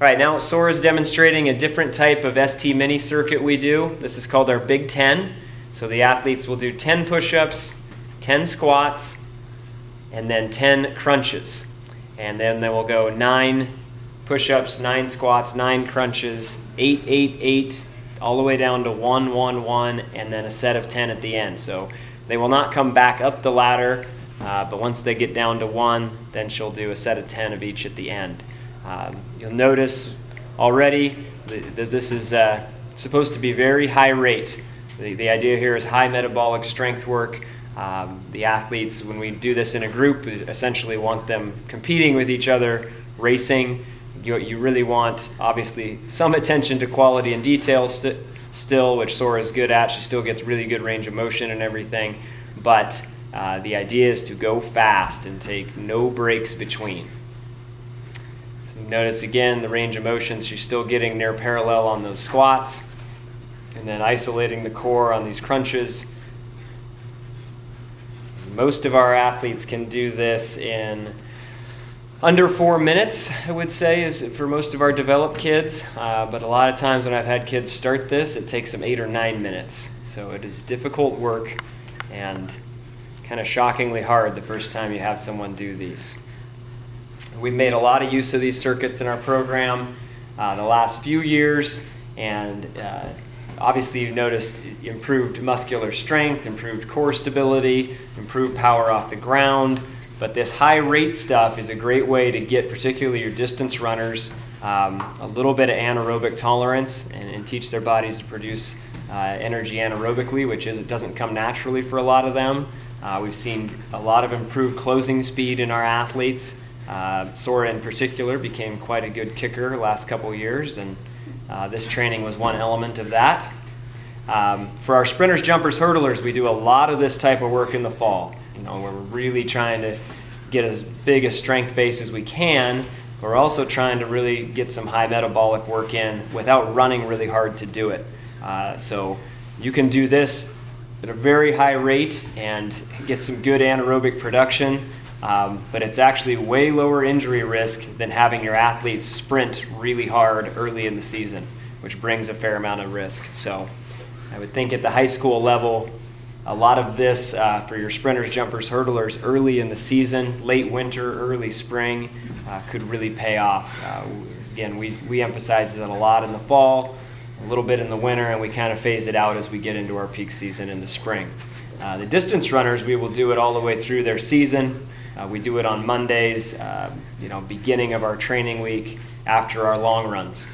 All right, now Sora is demonstrating a different type of ST mini circuit we do. This is called our Big 10. So the athletes will do 10 push-ups, 10 squats, and then 10 crunches. And then they will go 9 push-ups, 9 squats, 9 crunches, 8, 8, 8, all the way down to 1, 1, 1, and then a set of 10 at the end. So they will not come back up the ladder, but once they get down to 1, then she'll do a set of 10 of each at the end. You'll notice already that this is supposed to be very high rate. The idea here is high metabolic strength work. The athletes, when we do this in a group, we essentially want them competing with each other, racing. You really want, obviously, some attention to quality and detail still, which Sora is good at. She still gets really good range of motion and everything. But the idea is to go fast and take no breaks between. So notice again the range of motion. She's still getting near parallel on those squats. And then isolating the core on these crunches. Most of our athletes can do this in under 4 minutes, I would say, is for most of our developed kids. But a lot of times when I've had kids start this, it takes them 8 or 9 minutes. So it is difficult work and kind of shockingly hard the first time you have someone do these. We've made a lot of use of these circuits in our program the last few years, and obviously you've noticed improved muscular strength, improved core stability, improved power off the ground. But this high rate stuff is a great way to get particularly your distance runners a little bit of anaerobic tolerance and teach their bodies to produce energy anaerobically, which it doesn't come naturally for a lot of them. We've seen a lot of improved closing speed in our athletes. Sora in particular became quite a good kicker the last couple of years, and this training was one element of that. For our sprinters, jumpers, hurdlers, we do a lot of this type of work in the fall. We're really trying to get as big a strength base as we can. We're also trying to really get some high metabolic work in without running really hard to do it. So you can do this at a very high rate and get some good anaerobic production, but it's actually way lower injury risk than having your athletes sprint really hard early in the season, which brings a fair amount of risk. So I would think at the high school level, a lot of this for your sprinters, jumpers, hurdlers early in the season, late winter, early spring, could really pay off. Again, we emphasize it a lot in the fall, a little bit in the winter, and we kind of phase it out as we get into our peak season in the spring. The distance runners, we will do it all the way through their season. We do it on Mondays, beginning of our training week after our long runs.